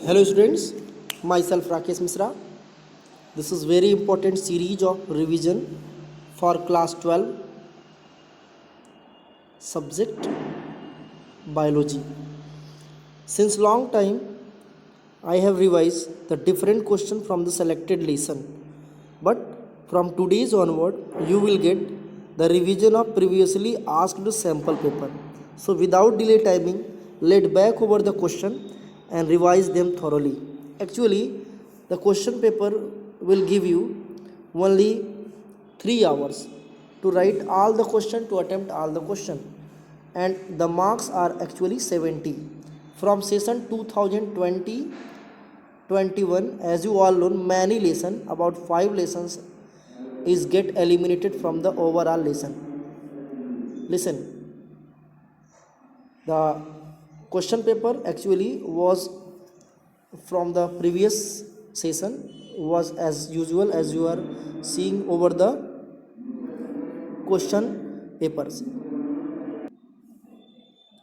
Hello students, myself Rakesh Misra. This is very important series of revision for class 12 subject biology. Since long time I have revised the different question from the selected lesson, but from today's onward you will get the revision of previously asked sample paper. So without delay timing, let back over the question and revise them thoroughly. Actually, the question paper will give you only 3 hours to write all the question, to attempt all the question, and the marks are actually 70 from session 2020-21. As you all know, many lesson, about 5 lessons is get eliminated from the overall lesson. Listen, the question paper actually was from the previous session was as usual, as you are seeing over the question papers.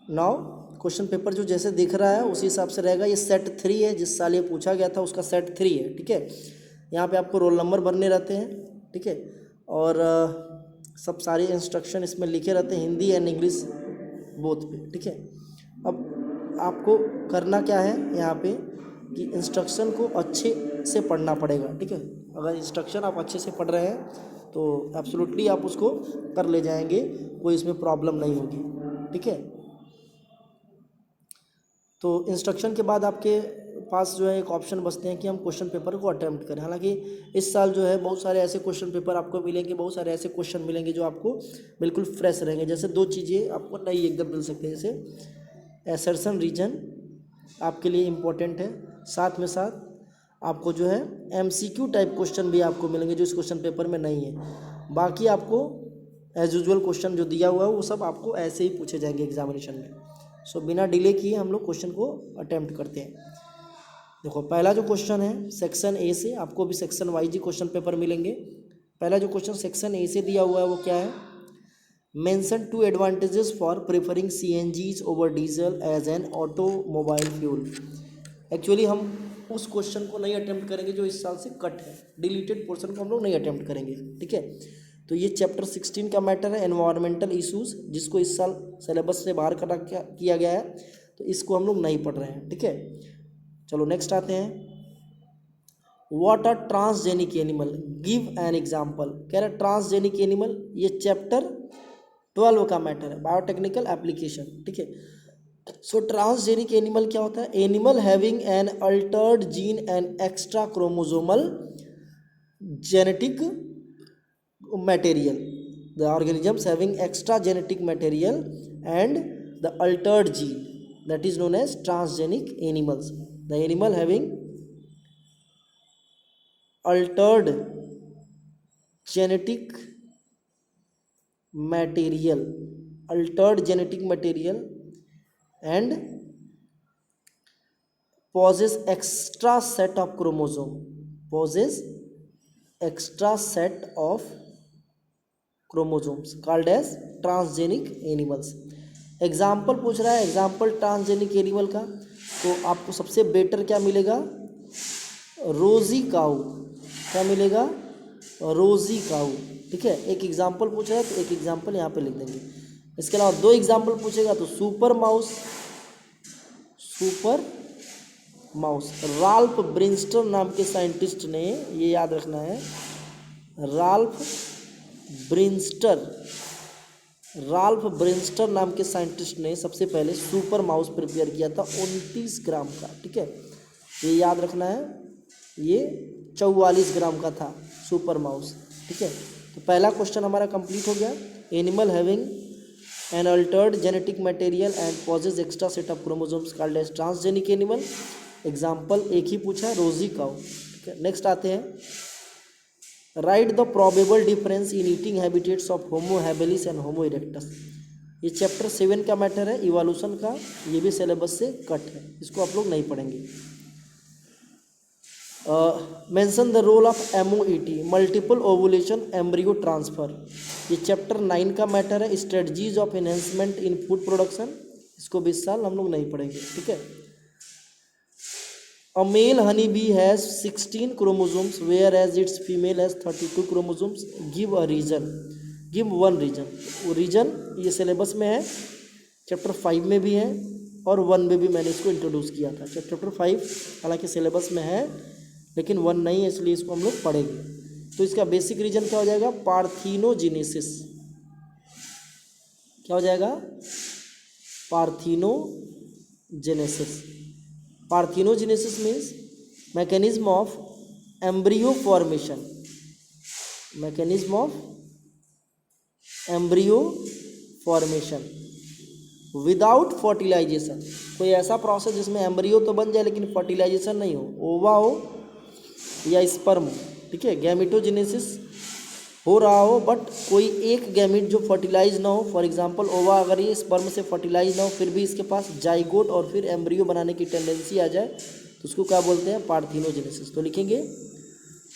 Now question paper जो जैसे दिख रहा है उसी हिसाब से रहेगा। ये सेट 3 है, जिस साल ये पूछा गया था उसका सेट 3 है। ठीक है, यहाँ पे आपको रोल नंबर भरने रहते हैं। ठीक है, और सब सारे इंस्ट्रक्शन इसमें लिखे रहते हैं, हिंदी एंड इंग्लिश बोथ पे। ठीक है, अब आपको करना क्या है यहाँ पे कि इंस्ट्रक्शन को अच्छे से पढ़ना पड़ेगा। ठीक है, अगर इंस्ट्रक्शन आप अच्छे से पढ़ रहे हैं तो एब्सोल्युटली आप उसको कर ले जाएंगे, कोई इसमें प्रॉब्लम नहीं होगी। ठीक है, तो इंस्ट्रक्शन के बाद आपके पास जो है एक ऑप्शन बचते हैं कि हम क्वेश्चन पेपर को अटेम्प्ट करें। हालांकि इस साल जो है बहुत सारे ऐसे क्वेश्चन पेपर आपको मिलेंगे, बहुत सारे ऐसे क्वेश्चन मिलेंगे जो आपको बिल्कुल फ्रेश रहेंगे। जैसे 2 चीज़ें आपको नई एकदम मिल सकती है, जैसे एसर्शन रीजन आपके लिए इम्पोर्टेंट है, साथ में साथ आपको जो है MCQ टाइप क्वेश्चन भी आपको मिलेंगे जो इस क्वेश्चन पेपर में नहीं है। बाकी आपको एज यूजुअल क्वेश्चन जो दिया हुआ है वो सब आपको ऐसे ही पूछे जाएंगे एग्जामिनेशन में। सो बिना डिले किए हम लोग क्वेश्चन को अटेम्प्ट करते हैं। देखो, पहला जो क्वेश्चन है सेक्शन ए से, आपको भी सेक्शन वाइज ही क्वेश्चन पेपर मिलेंगे। पहला जो क्वेश्चन सेक्शन ए से दिया हुआ है वो क्या है? Mention 2 advantages for preferring CNGs over diesel as an automobile fuel. Actually हम उस क्वेश्चन को नहीं अटेम्प्ट करेंगे जो इस साल से कट है, डिलीटेड पोर्शन को हम लोग नहीं अटेम्प्ट करेंगे। ठीक है, तो ये चैप्टर 16 का मैटर है, एनवायरमेंटल इश्यूज, जिसको इस साल सिलेबस से बाहर किया गया है, तो इसको हम लोग नहीं पढ़ रहे हैं। ठीक है, चलो नेक्स्ट आते हैं। What are transgenic animal, give an example. कह रहा है ट्रांसजेनिक एनिमल, ये चैप्टर 12 का मैटर है, बायोटेक्निकल एप्लीकेशन। ठीक है, सो ट्रांसजेनिक एनिमल क्या होता है? Animal having an Altered gene and extra chromosomal genetic material, the organisms having extra genetic material and the altered gene, that is known as transgenic animals. The animal having altered genetic material, and possess extra set of chromosome, chromosomes called as transgenic animals. Example पूछ रहा है, example transgenic animal का, तो आपको सबसे better क्या मिलेगा? रोजी काऊ। क्या मिलेगा? रोजी काऊ। ठीक है, एक एग्जाम्पल पूछ रहा है तो एक एग्जाम्पल यहाँ पे लिख देंगे। इसके अलावा 2 एग्जाम्पल पूछेगा तो सुपर माउस। राल्फ ब्रिंस्टर नाम के साइंटिस्ट ने, ये याद रखना है, राल्फ ब्रिंस्टर नाम के साइंटिस्ट ने सबसे पहले सुपर माउस प्रिपेयर किया था 29 ग्राम का। ठीक है, ये याद रखना है, ये 44 ग्राम का था सुपर माउस। ठीक है, तो पहला क्वेश्चन हमारा कंप्लीट हो गया। Animal having an altered genetic material and posses extra set of chromosomes called as transgenic animal. Example एक ही पूछा, रोजी काउ। ठीक है, नेक्स्ट आते हैं। Right the probable difference in eating habitats of Homo habilis and homo erectus. ये chapter 7 का मैटर है, इवोल्यूशन का, ये भी सिलेबस से कट है, इसको आप लोग नहीं पढ़ेंगे। Mention the role of MOET, multiple ovulation embryo transfer. ये चैप्टर 9 का मैटर है, strategies of enhancement in food production, इसको भी इस साल हम लोग नहीं पढ़ेंगे। ठीक है, A male honeybee has 16 chromosomes whereas its female has 32 chromosomes. Give a reason. Give one reason. वो रीजन ये सिलेबस में है, चैप्टर 5 में भी है और 1 में भी मैंने इसको इंट्रोड्यूस किया था। चैप्टर 5 हालांकि सिलेबस में है लेकिन 1 नहीं है, इसलिए इसको हम लोग पढ़ेंगे। तो इसका बेसिक रीजन क्या हो जाएगा? पार्थिनोजेनेसिस। क्या हो जाएगा? Parthenogenesis. Parthenogenesis means mechanism of embryo formation. Mechanism of embryo formation without fertilization. कोई ऐसा प्रोसेस जिसमें एम्ब्रियो तो बन जाए लेकिन फर्टिलाइजेशन नहीं हो, ओवा हो या स्पर्म हो, ठीक है। गैमेटोजेनेसिस हो रहा हो बट कोई एक गैमेट जो फर्टिलाइज ना हो, फॉर एग्जांपल ओवा अगर ये स्पर्म से फर्टिलाइज ना हो फिर भी इसके पास जाइगोट और फिर एम्ब्रियो बनाने की टेंडेंसी आ जाए तो उसको क्या बोलते हैं? पार्थिनोजेनेसिस। तो लिखेंगे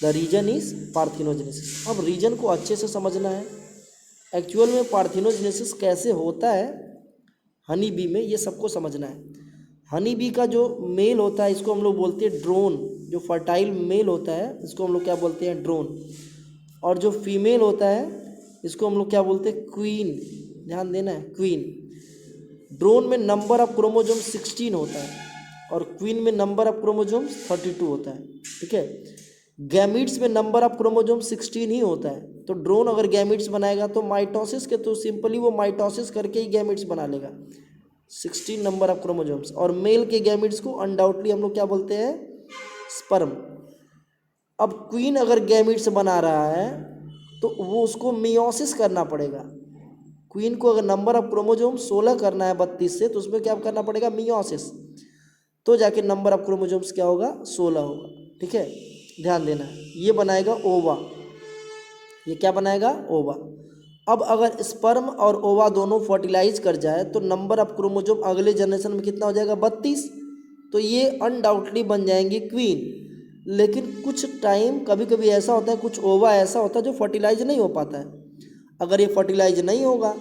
द रीजन इज पार्थिनोजेनेसिस। अब रीजन को अच्छे से समझना है, एक्चुअल में पार्थिनोजेनेसिस कैसे होता है हनी बी में, ये सबको समझना है। हनी बी का जो मेल होता है इसको हम लोग बोलते हैं ड्रोन। जो फर्टाइल मेल होता है इसको हम लोग क्या बोलते हैं? ड्रोन। और जो फीमेल होता है इसको हम लोग क्या बोलते हैं? क्वीन। ध्यान देना है, क्वीन। ड्रोन में नंबर ऑफ क्रोमोजोम 16 होता है और क्वीन में नंबर ऑफ क्रोमोजोम 32 होता है, ठीक है। गैमीट्स में नंबर ऑफ क्रोमोजोम 16 ही होता है। तो ड्रोन अगर गैमीट्स बनाएगा तो माइटोसिस के तो सिंपली वो माइटोसिस करके ही गैमीट्स बना लेगा, 16 नंबर ऑफ क्रोमोजोम्स। और मेल के गैमीट्स को अनडाउटली हम लोग क्या बोलते हैं? स्पर्म। अब क्वीन अगर गैमीट्स बना रहा है तो वो उसको मियोसिस करना पड़ेगा। क्वीन को अगर नंबर ऑफ क्रोमोजोम 16 करना है 32 से तो उसमें क्या करना पड़ेगा? मियोसिस। तो जाके नंबर ऑफ क्रोमोजोम्स क्या होगा? 16 होगा, ठीक है। ध्यान देना है, ये बनाएगा ओवा। ये क्या बनाएगा? ओवा। अब अगर स्पर्म और ओवा दोनों फर्टिलाइज कर जाए तो नंबर ऑफ क्रोमोजोम अगले जनरेशन में कितना हो जाएगा? 32। तो ये अनडाउटली बन जाएंगी क्वीन। लेकिन कुछ टाइम कभी कभी ऐसा होता है, कुछ ओवा ऐसा होता है जो फर्टिलाइज नहीं हो पाता है। अगर ये फर्टिलाइज नहीं होगा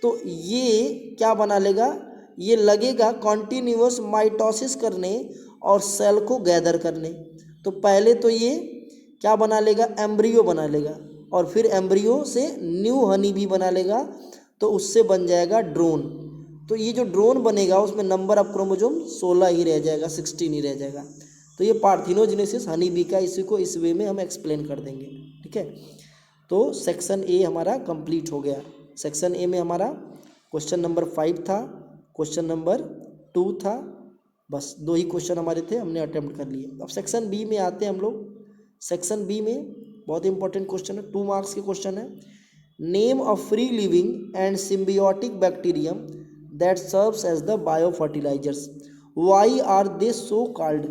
तो ये क्या बना लेगा? ये लगेगा कॉन्टिन्यूअस माइटोसिस करने और सेल को गैदर करने। तो पहले तो ये क्या बना लेगा? एम्ब्रियो बना लेगा और फिर एम्ब्रियो से न्यू हनी बी बना लेगा, तो उससे बन जाएगा ड्रोन। तो ये जो ड्रोन बनेगा उसमें नंबर ऑफ क्रोमोजोम 16 ही रह जाएगा, 16 ही रह जाएगा। तो ये पार्थिनोजेनेसिस हनी बी का, इसी को इस वे में हम एक्सप्लेन कर देंगे, ठीक है। तो सेक्शन ए हमारा कंप्लीट हो गया। सेक्शन ए में हमारा क्वेश्चन नंबर 5 था, क्वेश्चन नंबर 2 था, बस 2 ही क्वेश्चन हमारे थे, हमने अटेम्प्ट कर लिए। अब सेक्शन बी में आते हैं हम लोग। सेक्शन बी में बहुत इंपॉर्टेंट क्वेश्चन है, 2 मार्क्स के क्वेश्चन है। Name of free living and symbiotic bacterium that serves as the bio fertilizers, why are they so called.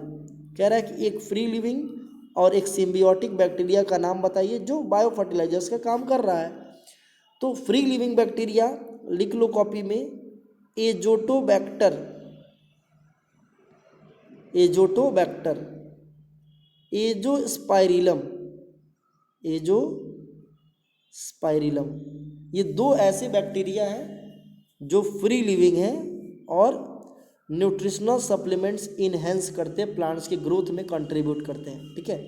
कह रहा है कि एक फ्री लिविंग और एक सिम्बियोटिक बैक्टीरिया का नाम बताइए जो बायो फर्टिलाइजर्स का काम कर रहा है। तो फ्री लिविंग बैक्टीरिया लिख लो कॉपी में, एजोटोबैक्टर। Azotobacter, Azospirillum, Azospirillum. ये 2 ऐसे बैक्टीरिया हैं जो फ्री लिविंग हैं और न्यूट्रिशनल सप्लीमेंट्स इनहेंस करते हैं, प्लांट्स के ग्रोथ में कंट्रीब्यूट करते हैं, ठीक है।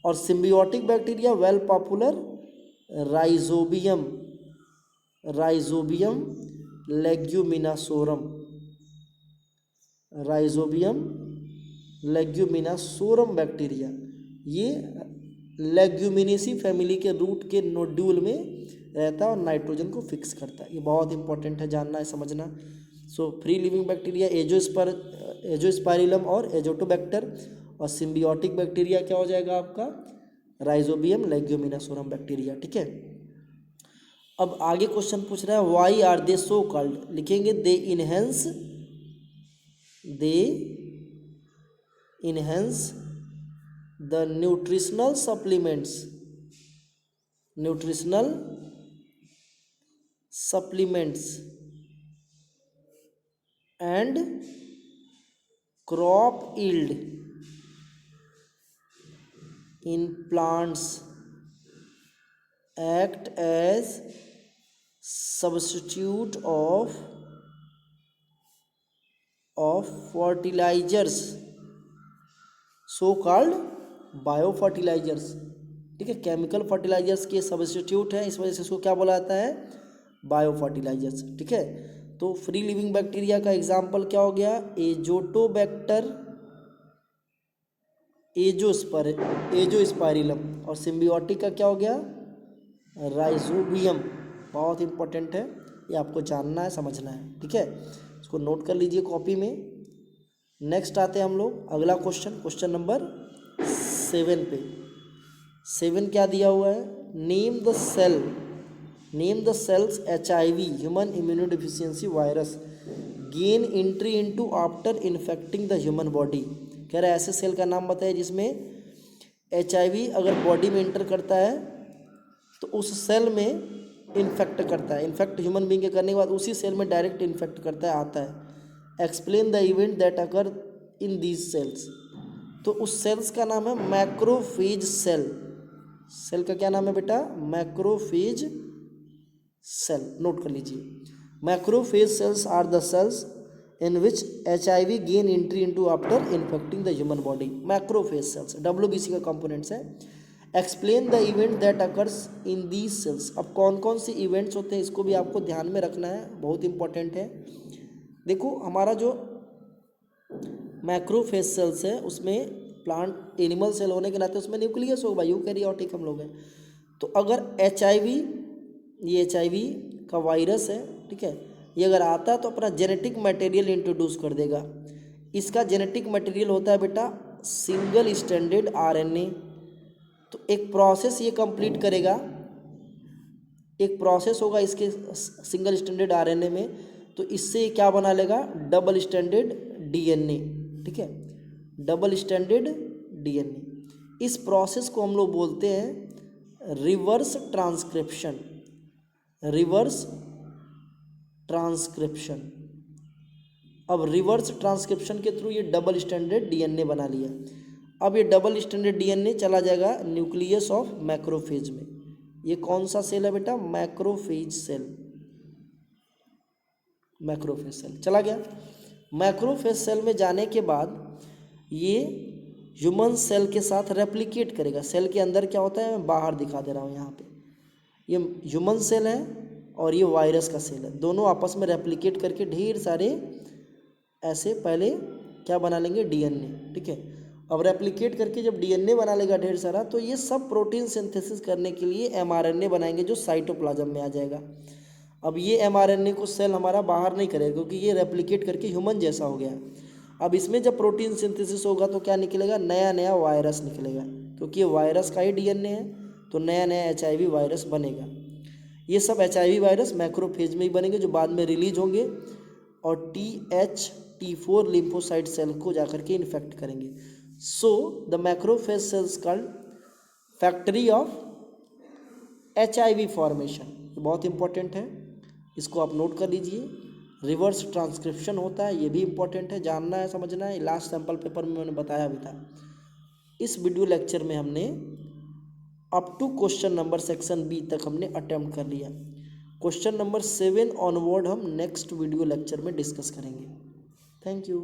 और symbiotic bacteria well popular rhizobium, rhizobium leguminosarum, rhizobium leguminosarum bacteria. ये लेग्यूमिनेसी फैमिली के रूट के नोड्यूल में रहता है और नाइट्रोजन को फिक्स करता है। ये बहुत इंपॉर्टेंट है, जानना है, समझना। So free living bacteria Azospirillum और एजोटोबैक्टर, और सिम्बियोटिक बैक्टीरिया क्या हो जाएगा आपका? राइजोबियम लेग्यूमिनासोरम बैक्टीरिया, ठीक है। अब आगे क्वेश्चन पूछ रहा है why are they so called. लिखेंगे they enhance the nutritional supplements and crop yield in plants, act as substitute of fertilizers so called bio fertilisers, ठीक है, केमिकल फर्टिलाइजर्स के सब्स्टिट्यूट है, इस वजह से इसको क्या बोला जाता है, बायो फर्टिलाइजर्स, ठीक है। तो फ्री लिविंग बैक्टीरिया का एग्जाम्पल क्या हो गया, एजोटोबैक्टर, एजोस्पाइरिलम, और सिम्बियोटिक का क्या हो गया, राइजोबियम। बहुत इंपॉर्टेंट है, ये आपको जानना है, समझना है, ठीक है, इसको नोट कर लीजिए कॉपी में। नेक्स्ट आते हैं हम लोग अगला क्वेश्चन, क्वेश्चन नंबर 7 पे। 7 क्या दिया हुआ है, name the cells HIV human immunodeficiency virus gain entry into after infecting the human body. कह रहा है ऐसे सेल का नाम बताइए जिसमें HIV अगर बॉडी में एंटर करता है तो उस सेल में इन्फेक्ट करता है, इन्फेक्ट ह्यूमन बीइंग के करने के बाद उसी सेल में डायरेक्ट इन्फेक्ट करता है, आता है। Explain the event that occur in these sales. तो उस सेल्स का नाम है मैक्रोफेज सेल। सेल का क्या नाम है बेटा, मैक्रोफेज सेल, नोट कर लीजिए। Macrophage cells are the cells in which HIV gain entry into after infecting the human body. Macrophage cells WBC का कंपोनेंट्स है। Explain the event that occurs in these cells. अब कौन कौन से events होते हैं इसको भी आपको ध्यान में रखना है, बहुत इंपॉर्टेंट है। देखो हमारा जो मैक्रोफेज सेल्स है उसमें प्लांट एनिमल सेल होने के नाते उसमें न्यूक्लियस होगा, यूकैरियोटिक हम लोग हैं। तो अगर HIV, ये HIV का वायरस है, ठीक है, ये अगर आता है तो अपना जेनेटिक मटेरियल इंट्रोड्यूस कर देगा। इसका जेनेटिक मटेरियल होता है बेटा सिंगल स्टैंडर्ड RNA। तो एक प्रोसेस ये कंप्लीट करेगा, एक प्रोसेस होगा इसके सिंगल स्टैंडर्ड RNA में, तो इससे क्या बना लेगा, डबल स्टैंडर्ड DNA, ठीक है, डबल स्टैंडर्ड DNA। इस प्रोसेस को हम लोग बोलते हैं रिवर्स ट्रांसक्रिप्शन, रिवर्स ट्रांसक्रिप्शन। अब रिवर्स ट्रांसक्रिप्शन के थ्रू ये डबल स्टैंडर्ड DNA बना लिया। अब ये डबल स्टैंडर्ड DNA चला जाएगा न्यूक्लियस ऑफ मैक्रोफेज में। ये कौन सा सेल है बेटा, मैक्रोफेज सेल, मैक्रोफेज सेल चला गया। मैक्रोफेज सेल में जाने के बाद ये ह्यूमन सेल के साथ रेप्लिकेट करेगा। सेल के अंदर क्या होता है मैं बाहर दिखा दे रहा हूँ यहाँ पे, ये ह्यूमन सेल है और ये वायरस का सेल है, दोनों आपस में रेप्लिकेट करके ढेर सारे ऐसे पहले क्या बना लेंगे, DNA, ठीक है। अब रेप्लिकेट करके जब DNA बना लेगा ढेर सारा, तो ये सब प्रोटीन सिंथेसिस करने के लिए mRNA बनाएंगे जो साइटोप्लाज्म में आ जाएगा। अब ये mRNA को सेल हमारा बाहर नहीं करेगा क्योंकि ये रेप्लिकेट करके ह्यूमन जैसा हो गया। अब इसमें जब प्रोटीन सिंथेसिस होगा तो क्या निकलेगा, नया नया वायरस निकलेगा, क्योंकि ये वायरस का ही DNA है, तो नया नया HIV वायरस बनेगा। ये सब HIV वायरस मैक्रोफेज में ही बनेंगे जो बाद में रिलीज होंगे और TH-T4 लिम्फोसाइट सेल को जाकर के इन्फेक्ट करेंगे। So the macrophage cells called factory of HIV formation. बहुत इंपॉर्टेंट है, इसको आप नोट कर लीजिए। रिवर्स ट्रांसक्रिप्शन होता है, ये भी इंपॉर्टेंट है, जानना है, समझना है। लास्ट सैम्पल पेपर में मैंने बताया भी था। इस वीडियो लेक्चर में हमने up to question number section B तक हमने अटेम्प्ट कर लिया। क्वेश्चन नंबर 7 ऑनवर्ड हम नेक्स्ट वीडियो लेक्चर में डिस्कस करेंगे। Thank you.